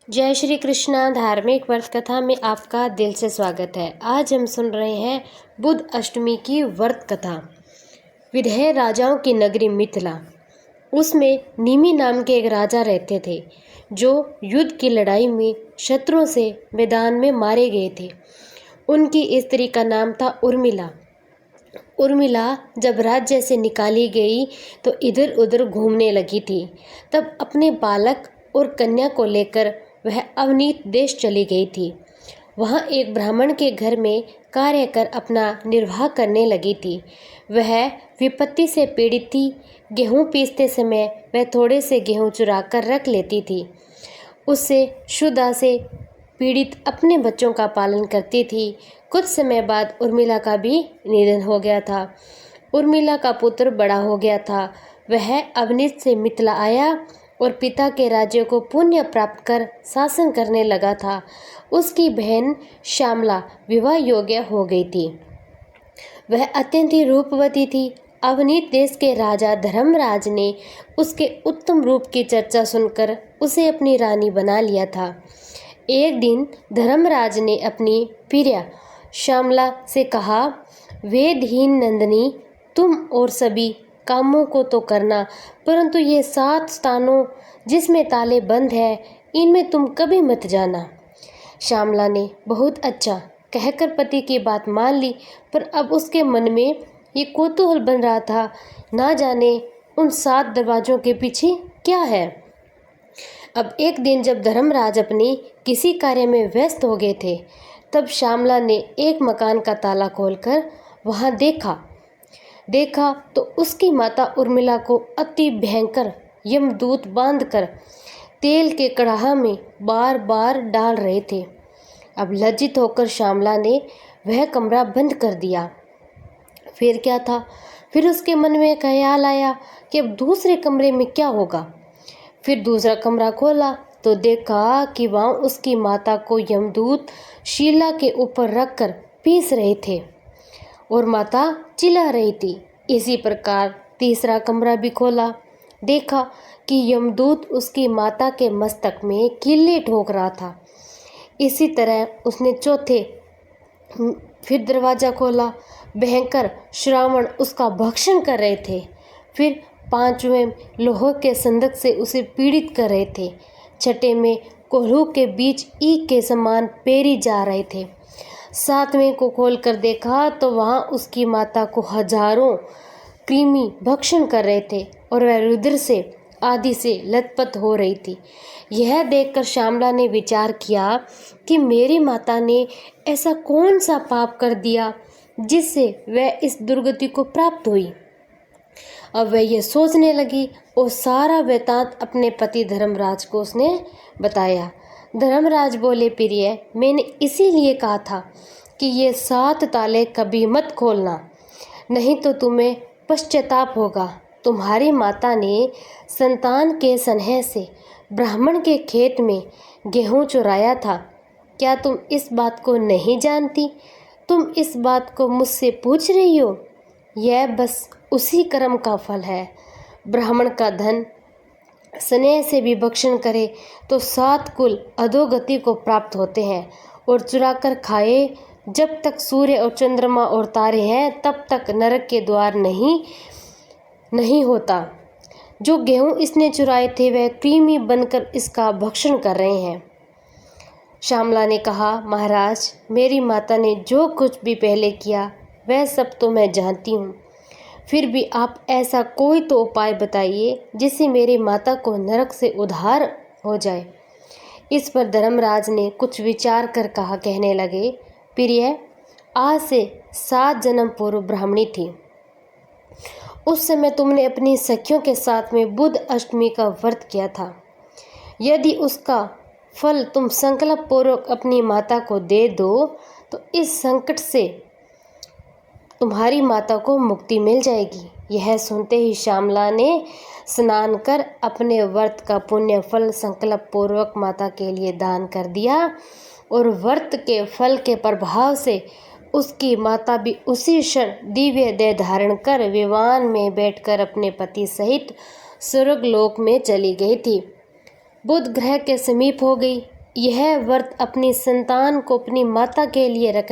जय श्री कृष्णा। धार्मिक व्रत कथा में आपका दिल से स्वागत है। आज हम सुन रहे हैं बुध अष्टमी की व्रत कथा। विदेह राजाओं की नगरी मिथिला, उसमें निमि नाम के एक राजा रहते थे जो युद्ध की लड़ाई में शत्रुओं से मैदान में मारे गए थे। उनकी स्त्री का नाम था उर्मिला। उर्मिला जब राज्य से निकाली गई तो इधर उधर घूमने लगी थी। तब अपने बालक और कन्या को लेकर वह अवनीत देश चली गई थी। वहाँ एक ब्राह्मण के घर में कार्य कर अपना निर्वाह करने लगी थी। वह विपत्ति से पीड़ित थी। गेहूँ पीसते समय वह थोड़े से गेहूँ चुरा कर रख लेती थी। उससे क्षुधा से पीड़ित अपने बच्चों का पालन करती थी। कुछ समय बाद उर्मिला का भी निधन हो गया था। उर्मिला का पुत्र बड़ा हो गया था। वह अवनीत से मिथिला आया और पिता के राज्य को पुण्य प्राप्त कर शासन करने लगा था। उसकी बहन श्यामला विवाह योग्य हो गई थी। वह अत्यंत ही रूपवती थी। अवनीत देश के राजा धर्मराज ने उसके उत्तम रूप की चर्चा सुनकर उसे अपनी रानी बना लिया था। एक दिन धर्मराज ने अपनी प्रिया श्यामला से कहा, वेदहीन नंदिनी, तुम और सभी कामों को तो करना, परंतु ये 7 स्थानों जिसमें ताले बंद है, इनमें तुम कभी मत जाना। श्यामला ने बहुत अच्छा कहकर पति की बात मान ली, पर अब उसके मन में ये कौतूहल बन रहा था, ना जाने उन 7 दरवाजों के पीछे क्या है। अब एक दिन जब धर्मराज अपनी किसी कार्य में व्यस्त हो गए थे, तब श्यामला ने एक मकान का ताला खोलकर वहां देखा तो उसकी माता उर्मिला को अति भयंकर यमदूत बांधकर तेल के कड़ाहा में बार बार डाल रहे थे। अब लज्जित होकर श्यामला ने वह कमरा बंद कर दिया। फिर क्या था, फिर उसके मन में ख्याल आया कि अब दूसरे कमरे में क्या होगा। फिर दूसरा कमरा खोला तो देखा कि वहाँ उसकी माता को यमदूत शीला के ऊपर रखकर पीस रहे थे और माता चिल्ला रही थी। इसी प्रकार तीसरा कमरा भी खोला, देखा कि यमदूत उसकी माता के मस्तक में किल्ली ठोक रहा था। इसी तरह उसने चौथे फिर दरवाज़ा खोला, भयंकर श्रावण उसका भक्षण कर रहे थे। फिर 5वें लोहे के संदक से उसे पीड़ित कर रहे थे। छठे में कोल्हू के बीच ईख के समान पेरी जा रहे थे। 7वें को खोलकर देखा तो वहाँ उसकी माता को हजारों कृमि भक्षण कर रहे थे और वह रुद्र से आदि से लथपथ हो रही थी। यह देखकर श्यामला ने विचार किया कि मेरी माता ने ऐसा कौन सा पाप कर दिया जिससे वह इस दुर्गति को प्राप्त हुई। अब वह यह सोचने लगी और सारा वृत्तांत अपने पति धर्मराज को उसने बताया। धर्मराज बोले, प्रिय, मैंने इसीलिए कहा था कि ये 7 ताले कभी मत खोलना, नहीं तो तुम्हें पश्चाताप होगा। तुम्हारी माता ने संतान के स्नेह से ब्राह्मण के खेत में गेहूं चुराया था। क्या तुम इस बात को नहीं जानती? तुम इस बात को मुझसे पूछ रही हो? यह बस उसी कर्म का फल है। ब्राह्मण का धन स्नेह से भी भक्षण करे तो 7 कुल अधोगति को प्राप्त होते हैं और चुरा कर खाए। जब तक सूर्य और चंद्रमा और तारे हैं तब तक नरक के द्वार नहीं होता। जो गेहूं इसने चुराए थे वह कृमि बनकर इसका भक्षण कर रहे हैं। श्यामला ने कहा, महाराज, मेरी माता ने जो कुछ भी पहले किया वह सब तो मैं जानती हूँ, फिर भी आप ऐसा कोई तो उपाय बताइए जिससे मेरी माता को नरक से उद्धार हो जाए। इस पर धर्मराज ने कुछ विचार कर कहा, कहने लगे, प्रिय, आज से 7 जन्म पूर्व ब्राह्मणी थी। उस समय तुमने अपनी सखियों के साथ में बुध अष्टमी का व्रत किया था। यदि उसका फल तुम संकल्प पूर्वक अपनी माता को दे दो तो इस संकट से तुम्हारी माता को मुक्ति मिल जाएगी। यह सुनते ही श्यामला ने स्नान कर अपने व्रत का पुण्य फल संकल्प पूर्वक माता के लिए दान कर दिया और व्रत के फल के प्रभाव से उसकी माता भी उसी क्षण दिव्य देह धारण कर विमान में बैठकर अपने पति सहित स्वर्गलोक में चली गई थी। बुध ग्रह के समीप हो गई। यह व्रत अपनी संतान को अपनी माता के लिए रखना